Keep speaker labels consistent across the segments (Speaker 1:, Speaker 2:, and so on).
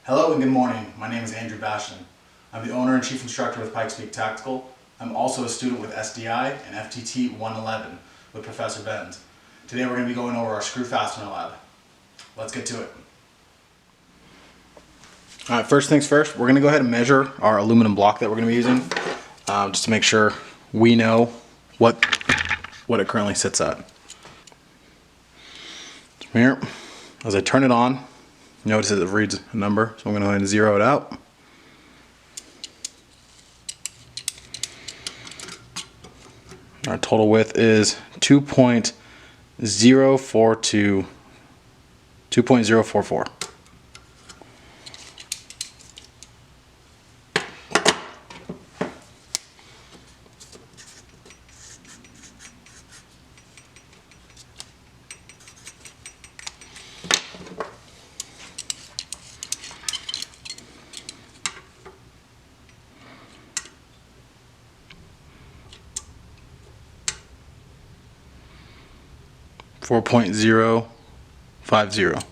Speaker 1: Hello and good morning. My name is Andrew Bastian. I'm the owner and chief instructor with Pikes Peak Tactical. I'm also a student with SDI and FTT 111 with Professor Benz. Today we're going to be going over our screw fastener lab. Let's get to it. Alright, first things first, we're going to go ahead and measure our aluminum block that we're going to be using just to make sure we know what it currently sits at. From here, as I turn it on, notice that it reads a number, so I'm going to go ahead and zero it out. Our total width is 2.044. 4.050.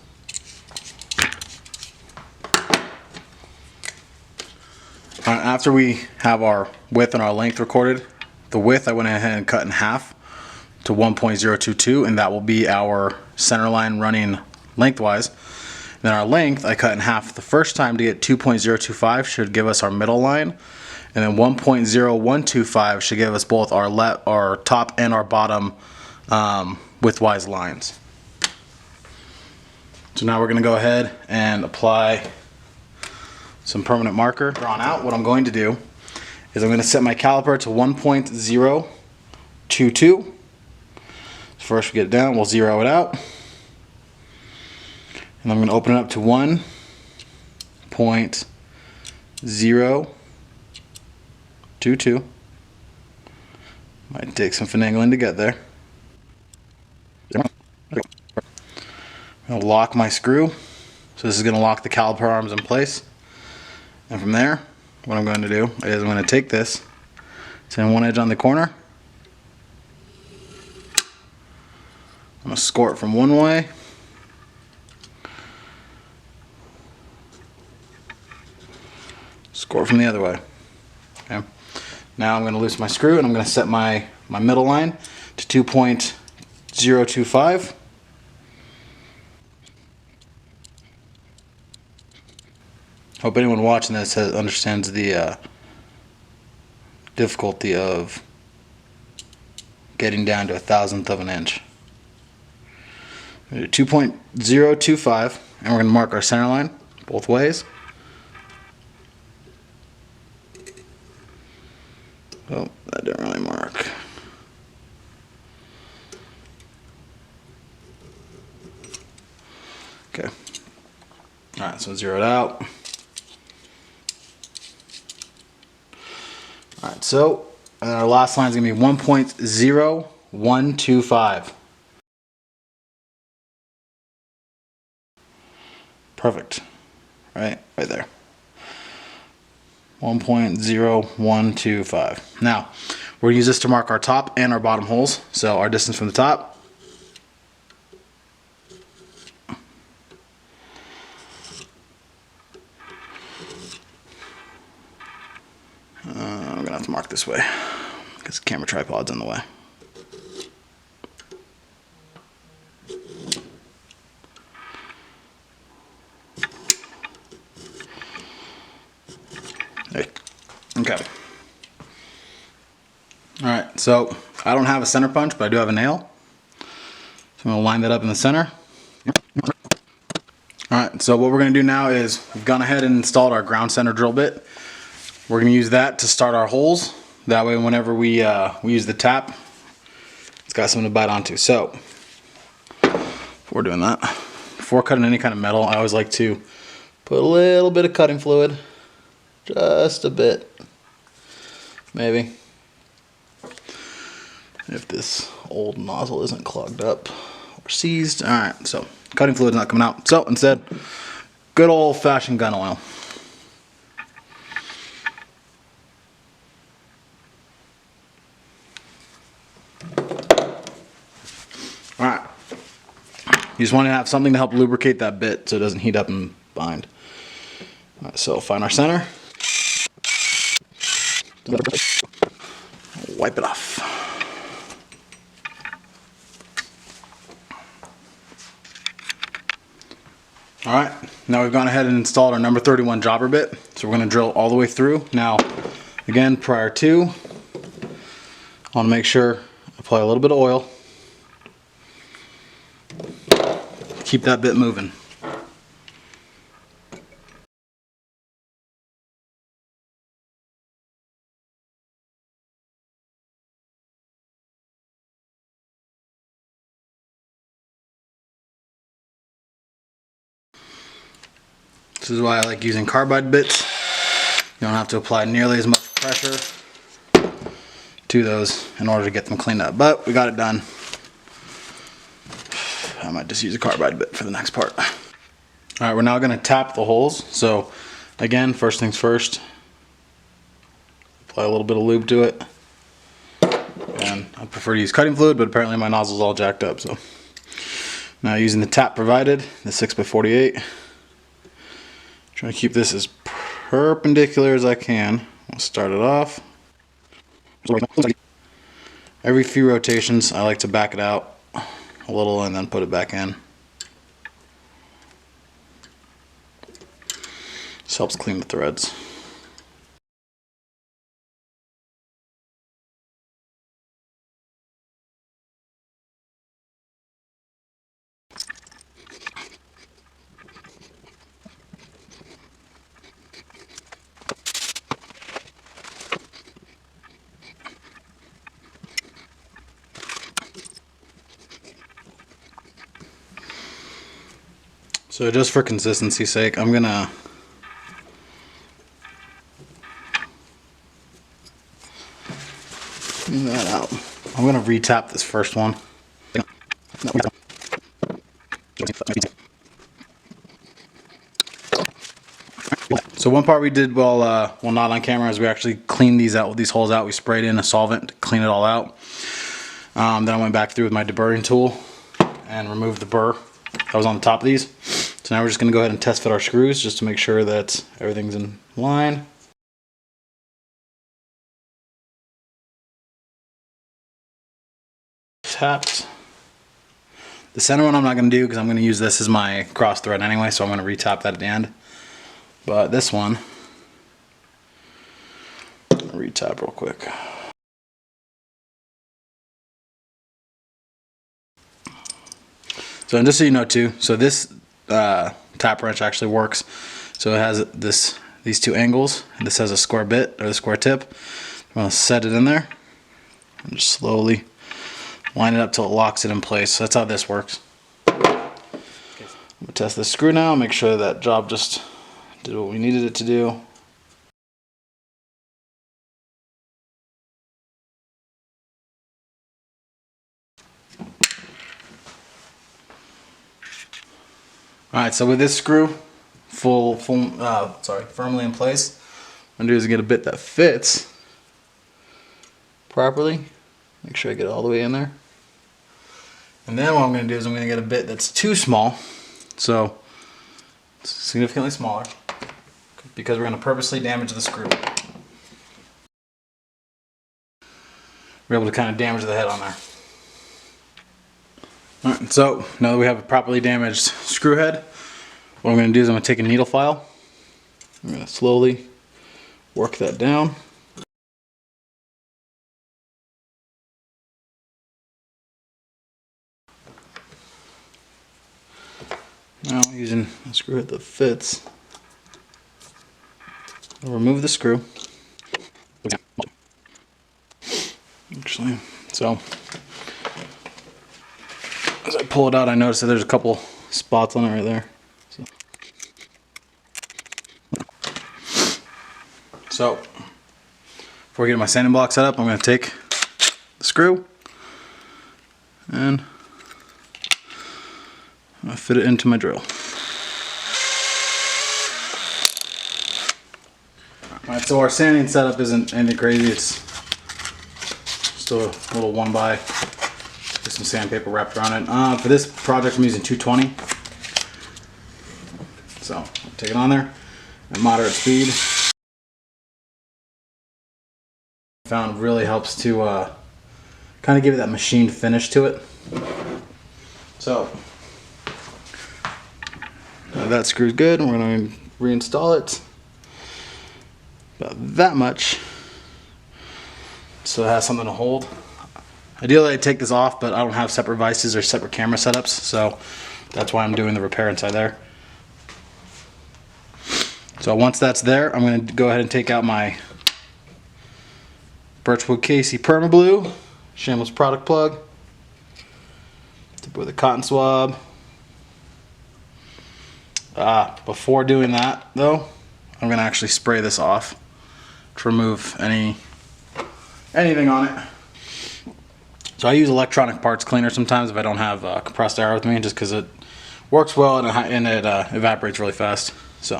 Speaker 1: After we have our width and our length recorded, the width I went ahead and cut in half to 1.022, and that will be our center line running lengthwise. Then our length I cut in half the first time to get 2.025, should give us our middle line, and then 1.0125 should give us both our top and our bottom widthwise lines. So now we're going to go ahead and apply some permanent marker. Drawn out, what I'm going to do is I'm going to set my caliper to 1.022. First we get it down, we'll zero it out. And I'm going to open it up to 1.022. Might take some finagling to get there. I'm going to lock my screw. So this is going to lock the caliper arms in place. And from there, what I'm going to do is I'm going to take this, send one edge on the corner. I'm going to score it from one way. Score it from the other way. Okay. Now I'm going to loosen my screw and I'm going to set my middle line to 2.025. Hope anyone watching this understands the difficulty of getting down to 1/1000th of an inch. 2.025, and we're going to mark our center line both ways. Oh, that didn't really mark. Okay. Alright, so zero it out. Alright, so our last line is going to be 1.0125. Perfect. Right there. 1.0125. Now, we're going to use this to mark our top and our bottom holes. So our distance from the top. I'm going to have to mark this way because the camera tripod's in the way. Okay. Alright, so I don't have a center punch, but I do have a nail. So I'm going to line that up in the center. Alright, so what we're going to do now is we've gone ahead and installed our ground center drill bit. We're going to use that to start our holes. That way whenever we use the tap, it's got something to bite onto. So, before doing that, before cutting any kind of metal, I always like to put a little bit of cutting fluid. Just a bit. Maybe. If this old nozzle isn't clogged up or seized. Alright, so cutting fluid's not coming out. So instead, good old fashioned gun oil. Alright. You just want to have something to help lubricate that bit so it doesn't heat up and bind. Alright, so find our center. Wipe it off. Alright, now we've gone ahead and installed our number 31 jobber bit. So we're going to drill all the way through. Now, again, prior to, I want to make sure apply a little bit of oil. Keep that bit moving. This is why I like using carbide bits. You don't have to apply nearly as much pressure to those in order to get them cleaned up. But we got it done. I might just use a carbide bit for the next part. Alright, we're now going to tap the holes. So again, first things first, apply a little bit of lube to it. And I prefer to use cutting fluid, but apparently my nozzle's all jacked up. So now using the tap provided, the 6x48. Trying to keep this as perpendicular as I can. I'll start it off. Every few rotations I like to back it out a little and then put it back in. This helps clean the threads. So just for consistency's sake, I'm gonna clean that out. I'm gonna retap this first one. So one part we did while not on camera is we actually cleaned these holes out. We sprayed in a solvent to clean it all out. Then I went back through with my deburring tool and removed the burr that was on the top of these. So now we're just going to go ahead and test fit our screws just to make sure that everything's in line. Tapped. The center one I'm not going to do because I'm going to use this as my cross thread anyway, so I'm going to retap that at the end. But this one, retap real quick. So just so you know too, so this tap wrench actually works. So it has these two angles, and this has a square bit or the square tip. I'm going to set it in there and just slowly line it up till it locks it in place. So that's how this works. I'm going to test this screw now, make sure that job just did what we needed it to do. Alright, so with this screw firmly in place, what I'm going to do is get a bit that fits properly. Make sure I get it all the way in there. And then what I'm going to do is I'm going to get a bit that's too small, so it's significantly smaller, because we're going to purposely damage the screw. We're able to kind of damage the head on there. Alright, so now that we have a properly damaged screw head, what I'm going to do is I'm going to take a needle file. I'm going to slowly work that down. Now using a screw head that fits, I'll remove the screw. Actually, so as I pull it out, I notice that there's a couple spots on it right there. So before we get my sanding block set up, I'm going to take the screw and I fit it into my drill. Alright, so our sanding setup isn't anything crazy. It's just a little 1x with some sandpaper wrapped around it. For this project I'm using 220. So take it on there. at moderate speed. Found really helps to kind of give it that machined finish to it. So that screw's good. We're going to reinstall it about that much so it has something to hold. Ideally I'd take this off, but I don't have separate vices or separate camera setups, so that's why I'm doing the repair inside there. So once that's there, I'm going to go ahead and take out my Birchwood Casey Permablue shameless product plug. Tip with a cotton swab. Before doing that though, I'm going to actually spray this off to remove anything on it. So I use electronic parts cleaner sometimes if I don't have compressed air with me, just because it works well and it evaporates really fast. So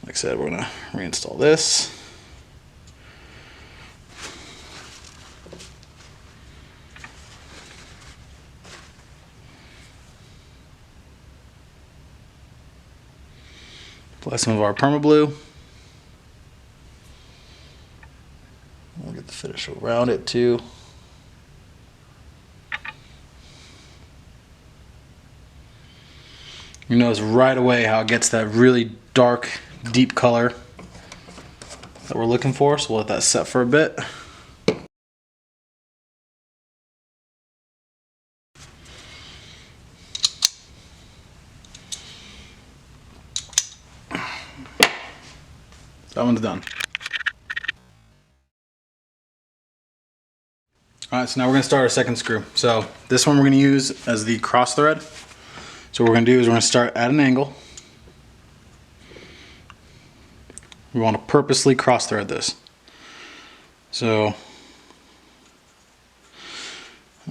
Speaker 1: like I said, we're going to reinstall this. Apply some of our Permablue. We'll get the finish around it too. You notice right away how it gets that really dark, deep color that we're looking for, so we'll let that set for a bit. That one's done. Alright, so now we're going to start our second screw. So this one we're going to use as the cross thread. So what we're going to do is we're going to start at an angle. We want to purposely cross thread this. So,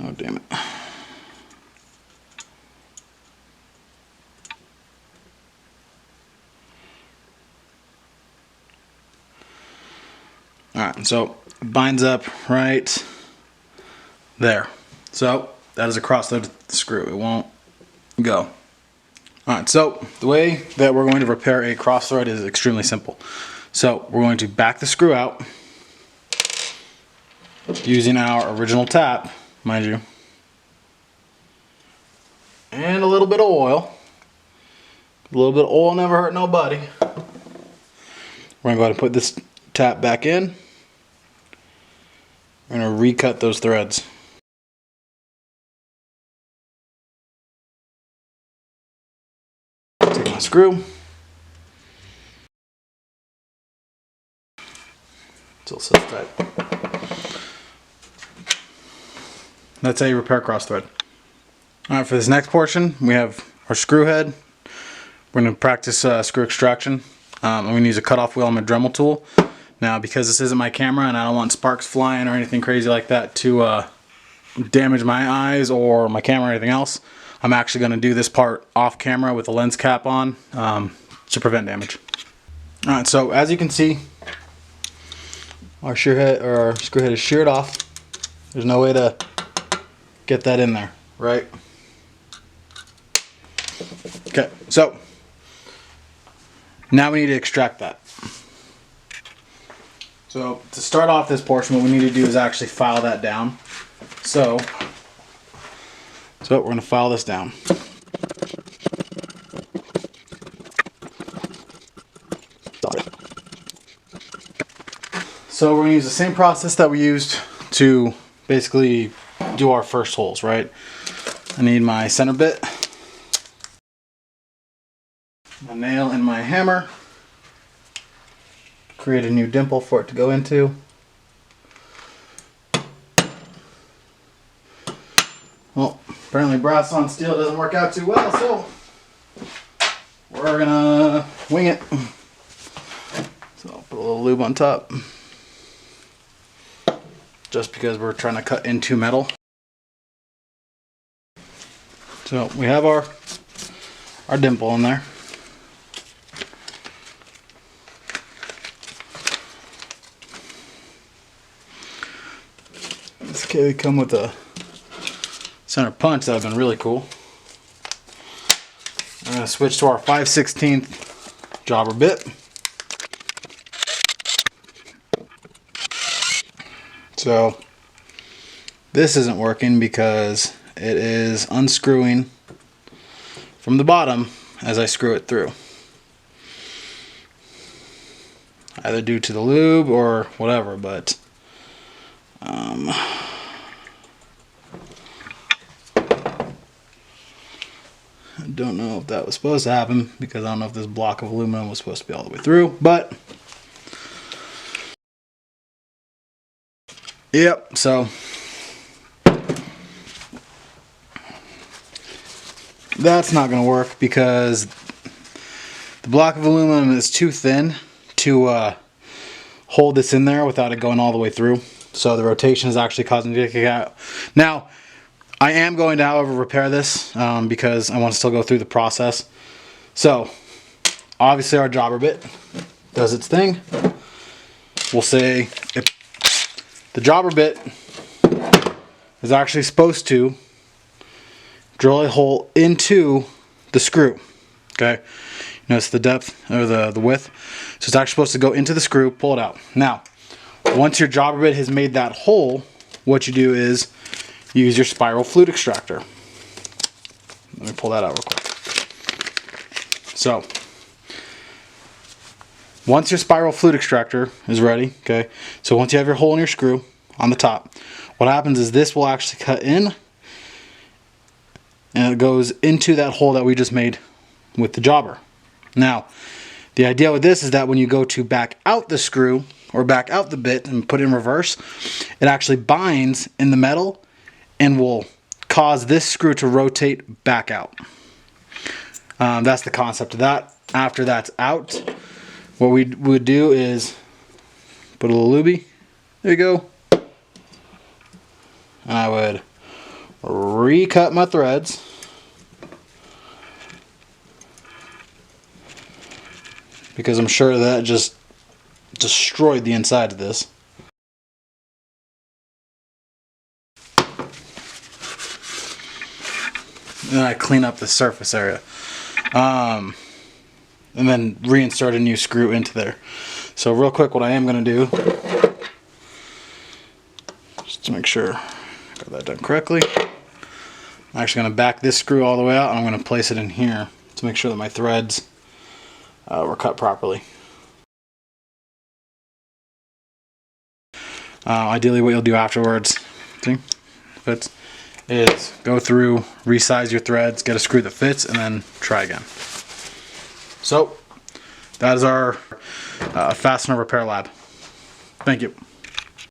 Speaker 1: oh damn it. Alright, so it binds up right there. So that is a cross thread screw. It won't go. Alright, so the way that we're going to repair a cross thread is extremely simple. So we're going to back the screw out using our original tap, mind you, and a little bit of oil. A little bit of oil never hurt nobody. We're going to go ahead and put this tap back in. We're going to recut those threads. Take my screw. Still sits tight. That's how you repair cross thread. Alright, for this next portion, we have our screw head. We're going to practice screw extraction. I'm going to use a cutoff wheel on my Dremel tool. Now, because this isn't my camera and I don't want sparks flying or anything crazy like that to damage my eyes or my camera or anything else, I'm actually going to do this part off camera with a lens cap on to prevent damage. Alright, so as you can see, our screw head is sheared off. There's no way to get that in there, right? Okay, so now we need to extract that. So to start off this portion, what we need to do is actually file that down. So we're going to file this down. So we're going to use the same process that we used to basically do our first holes, right? I need my center bit, my nail and my hammer. Create a new dimple for it to go into. Well, apparently brass on steel doesn't work out too well, so we're gonna wing it. So I'll put a little lube on top, just because we're trying to cut into metal. So we have our dimple in there. Okay, they come with a center punch that would have been really cool. I'm going to switch to our 5/16 jobber bit. So this isn't working because it is unscrewing from the bottom as I screw it through. Either due to the lube or whatever, but I don't know if that was supposed to happen because I don't know if this block of aluminum was supposed to be all the way through, but yep, so that's not going to work because the block of aluminum is too thin to hold this in there without it going all the way through. So the rotation is actually causing it to kick out. Now, I am going to, however, repair this because I want to still go through the process. So, obviously our jobber bit does its thing. We'll say if the jobber bit is actually supposed to drill a hole into the screw. Okay, notice the depth or the width. So it's actually supposed to go into the screw, pull it out. Now, once your jobber bit has made that hole, what you do is use your spiral fluid extractor. Let me pull that out real quick. So, once your spiral fluid extractor is ready, okay, so once you have your hole in your screw on the top, what happens is this will actually cut in and it goes into that hole that we just made with the jobber. Now, the idea with this is that when you go to back out the screw or back out the bit and put it in reverse, it actually binds in the metal and will cause this screw to rotate back out. That's the concept of that. After that's out, what we would do is put a little lubie. There you go. And I would recut my threads. Because I'm sure that just destroyed the inside of this. And then I clean up the surface area. And then reinsert a new screw into there. So real quick, what I am going to do, just to make sure I got that done correctly, I'm actually going to back this screw all the way out and I'm going to place it in here to make sure that my threads were cut properly. Ideally what you'll do afterwards, is go through, resize your threads, get a screw that fits, and then try again. So, that is our Fastener Repair Lab. Thank you.